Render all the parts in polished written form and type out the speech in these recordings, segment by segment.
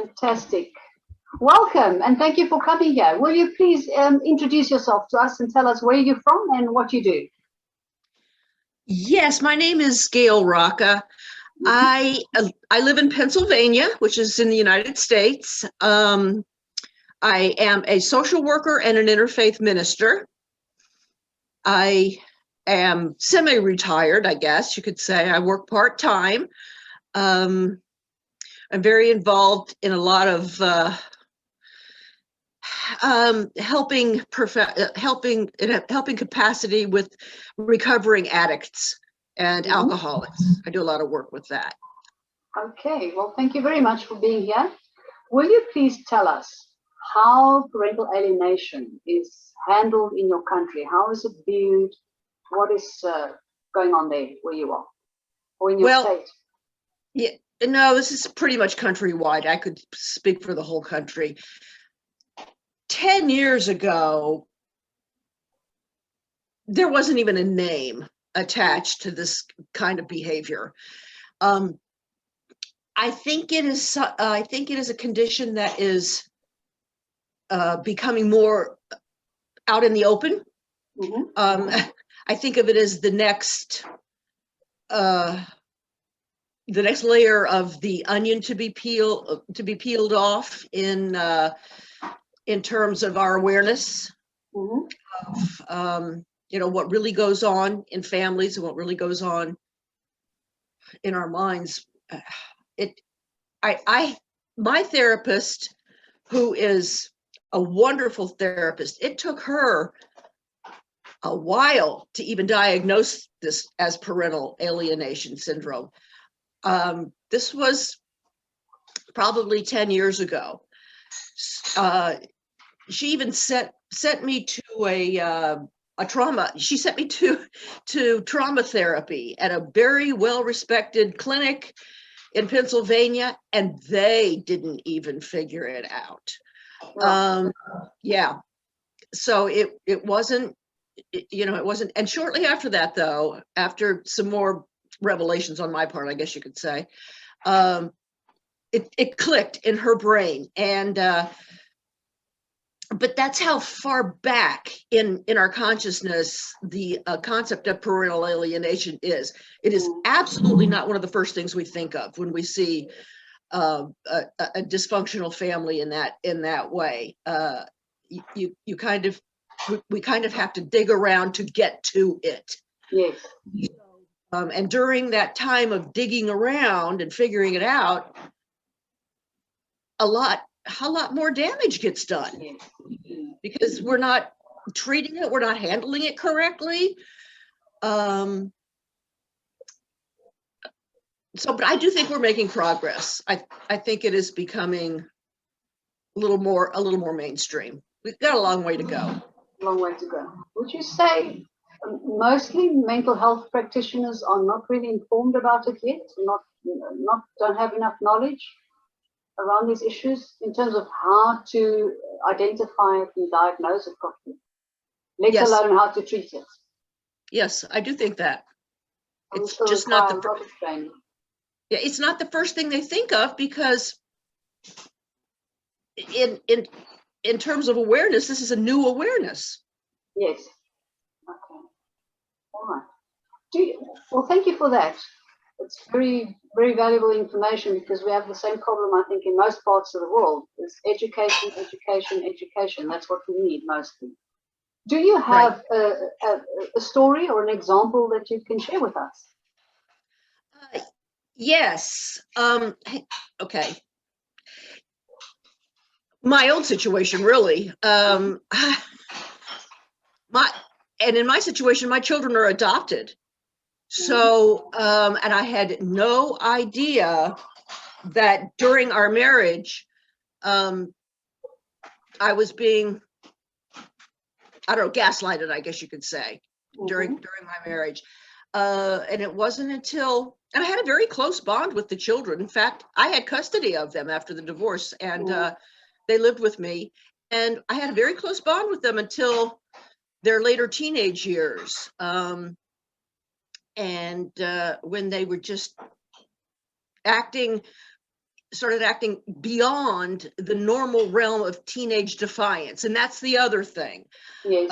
Fantastic. Welcome and thank you for coming here. Will you please introduce yourself to us and tell us where you're from and what you do? Yes, my name is Gail Rocke. I live in Pennsylvania, which is in the United States. I am a social worker and an interfaith minister. I am semi-retired, I guess you could say. I work part-time. I'm very involved in a lot of helping capacity with recovering addicts and alcoholics. I do a lot of work with that. Okay, well, thank you very much for being here. Will you please tell us how parental alienation is handled in your country? How is it viewed? What is going on there where you are or in your state? Yeah, no, this is pretty much countrywide. I could speak for the whole country. 10 years ago, there wasn't even a name attached to this kind of behavior. I think it is a condition that is becoming more out in the open. I think of it as the next layer of the onion to be peeled off in terms of our awareness of what really goes on in families and what really goes on in our minds. My therapist, who is a wonderful therapist, it took her a while to even diagnose this as parental alienation syndrome. This was probably 10 years ago. She even sent me to a trauma. She sent me to trauma therapy at a very well-respected clinic in Pennsylvania, and they didn't even figure it out. Yeah, so it wasn't, it wasn't. And shortly after that, though, after some more revelations on my part, I guess you could say, it clicked in her brain. And but that's how far back in our consciousness the concept of parental alienation is. It is absolutely not one of the first things we think of when we see a dysfunctional family in that way. We kind of have to dig around to get to it. Yes. And during that time of digging around and figuring it out, a lot more damage gets done because we're not treating it, we're not handling it correctly. But I do think we're making progress. I think it is becoming a little more mainstream. We've got a long way to go. Long way to go. Would you say mostly mental health practitioners are not really informed about it yet? Don't have enough knowledge around these issues in terms of how to identify it and diagnose it properly, let alone how to treat it? Yes, I do think that. It's just not it's not the first thing they think of, because in terms of awareness, this is a new awareness. Yes. Okay. All right. Well, thank you for that. It's very, very valuable information, because we have the same problem, I think, in most parts of the world. It's education, education, education. That's what we need mostly. Do you have a story or an example that you can share with us? Yes. Okay. My own situation, really. And in my situation, my children are adopted. So, and I had no idea that during our marriage, I was being, I don't know, gaslighted, I guess you could say, during my marriage. And it wasn't until, and I had a very close bond with the children. In fact, I had custody of them after the divorce, and they lived with me. And I had a very close bond with them until their later teenage years. And when they were just acting started acting beyond the normal realm of teenage defiance. And that's the other thing. Yes.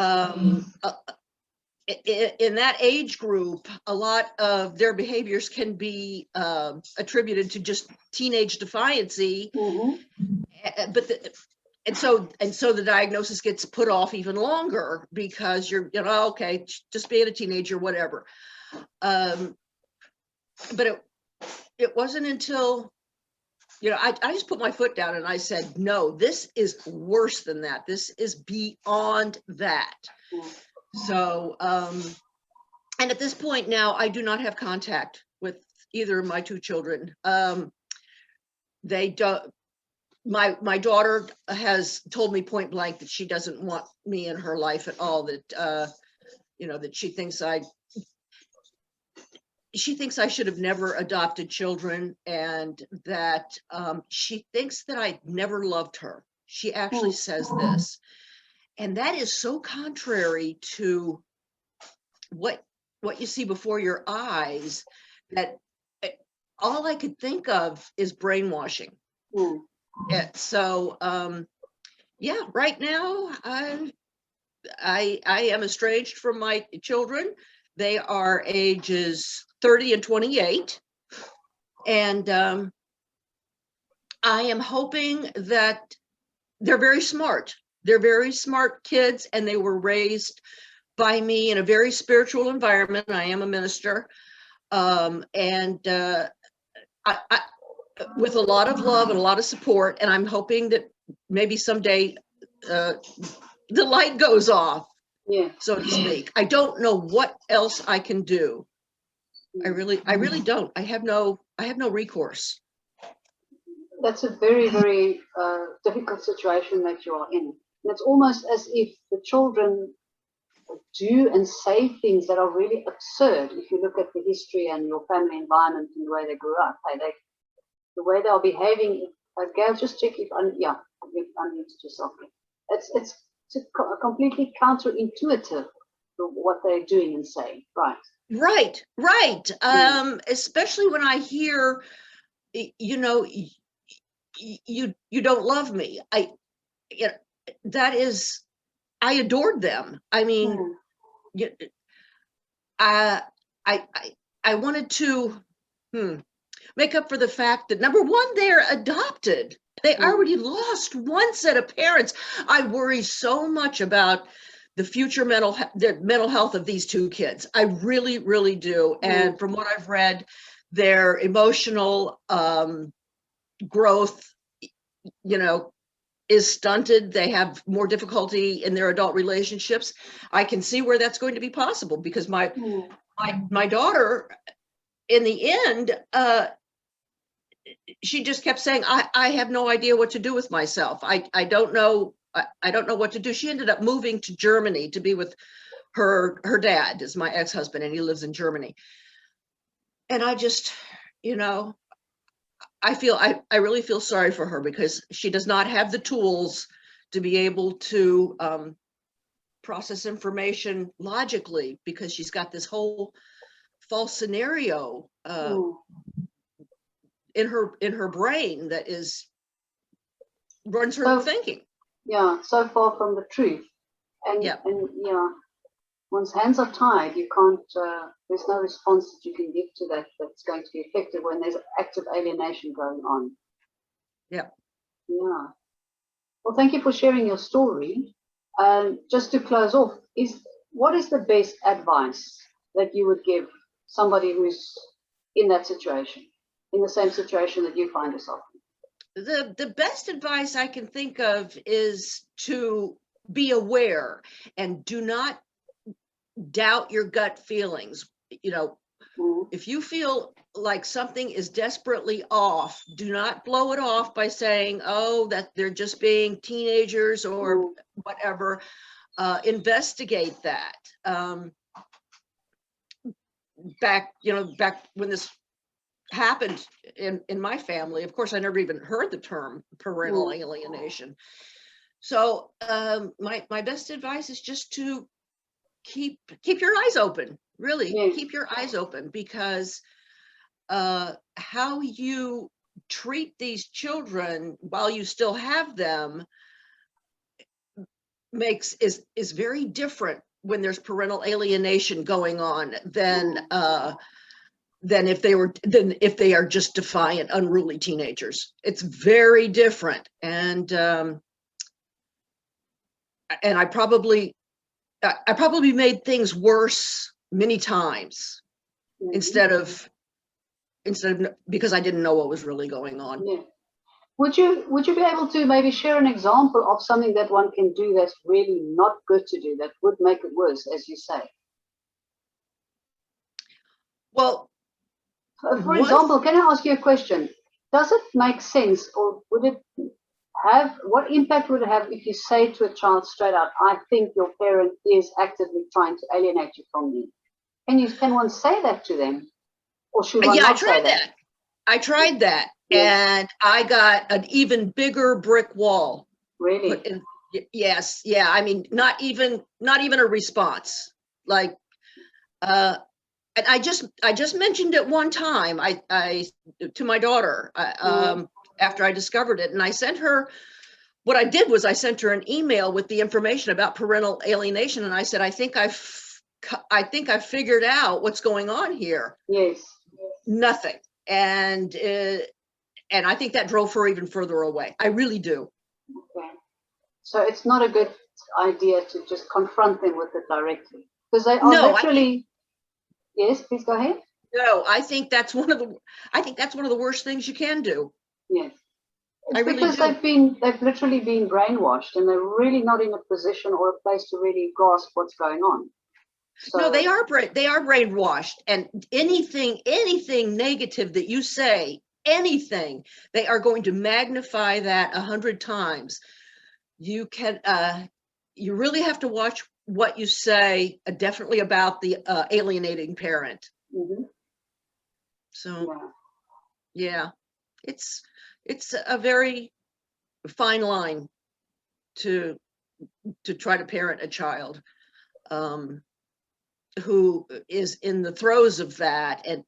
In that age group, a lot of their behaviors can be attributed to just teenage defiancy. And so the diagnosis gets put off even longer because you're, okay, just being a teenager, whatever. But it wasn't until, I just put my foot down and I said, no, this is worse than that. This is beyond that. So, and at this point now, I do not have contact with either of my two children. They don't. My daughter has told me point blank that she doesn't want me in her life at all. That that she thinks I should have never adopted children, and that she thinks that I never loved her. She actually says this, and that is so contrary to what you see before your eyes, that all I could think of is brainwashing. So yeah, right now I am estranged from my children. They are ages 30 and 28, and I am hoping that they're very smart. They're very smart kids, and they were raised by me in a very spiritual environment. I am a minister, and with a lot of love and a lot of support. And I'm hoping that maybe someday the light goes off, so to speak. I don't know what else I can do. I really don't. I have no recourse. That's a very, very difficult situation that you are in. And it's almost as if the children do and say things that are really absurd. If you look at the history and your family environment and the way they grew up, the way they are behaving. Gail, just check if you've unmuted yourself. It's completely counterintuitive to what they're doing and saying. Right. Especially when I hear, you don't love me. I adored them. I mean, I wanted to make up for the fact that, number one, they're adopted. They already lost one set of parents. I worry so much about the future mental health of these two kids. I really, really do. And from what I've read, their emotional growth, is stunted. They have more difficulty in their adult relationships. I can see where that's going to be possible, because my daughter, in the end, she just kept saying, I have no idea what to do with myself. I don't know. I don't know what to do. She ended up moving to Germany to be with her dad, is my ex-husband, and he lives in Germany. And I just, I really feel sorry for her, because she does not have the tools to be able to process information logically, because she's got this whole false scenario in her brain that runs her thinking. Yeah, so far from the truth. And one's hands are tied. You can't, there's no response that you can give to that that's going to be effective when there's active alienation going on. Yeah. Well, thank you for sharing your story. Just to close off, what is the best advice that you would give somebody who's in that situation, in the same situation that you find yourself in? The best advice I can think of is to be aware and do not doubt your gut feelings. If you feel like something is desperately off, do not blow it off by saying, oh, that they're just being teenagers or whatever. Investigate that. Back when this happened in my family, of course, I never even heard the term parental alienation. So my best advice is just to keep your eyes open. Really, keep your eyes open, because how you treat these children while you still have them is very different when there's parental alienation going on than if they are just defiant, unruly teenagers. It's very different, and I probably made things worse many times instead of because I didn't know what was really going on. Yeah. Would you be able to maybe share an example of something that one can do that's really not good to do, that would make it worse, as you say? Well, for example, can I ask you a question? Does it make sense, or would it have, what impact would it have if you say to a child straight out, I think your parent is actively trying to alienate you from me? Can one say that to them? Or should one not say that? I tried that, and I got an even bigger brick wall. Really? Yes, yeah. I mean, not even a response. Like, and I just mentioned it one time. I to my daughter after I discovered it, and I sent her. What I did was I sent her an email with the information about parental alienation, and I said, I think I've figured out what's going on here. Yes. Nothing. And I think that drove her even further away. I really do. Okay. So it's not a good idea to just confront them with it directly, because they are literally. Yes, please go ahead. No, I think that's one of the worst things you can do. Yes. It's because they've literally been brainwashed, and they're really not in a position or a place to really grasp what's going on. So, no, they are brainwashed, and anything negative that you say, anything, they are going to magnify that 100 times. You really have to watch what you say, definitely about the alienating parent. Mm-hmm. So, yeah, it's a very fine line to try to parent a child who is in the throes of that, and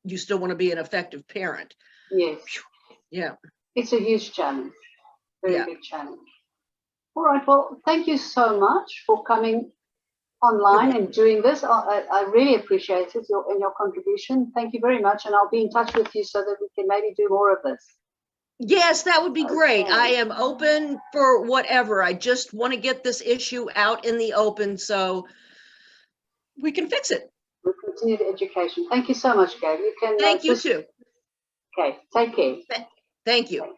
you still want to be an effective parent. Yes. Yeah. It's a huge challenge. Very big challenge. All right. Well, thank you so much for coming online and doing this. I really appreciate it, your contribution. Thank you very much, and I'll be in touch with you so that we can maybe do more of this. Yes, that would be great. I am open for whatever. I just want to get this issue out in the open so we can fix it. We'll continue the education. Thank you so much, Gail. You can. Thank you too. Okay. Take care. Thank you.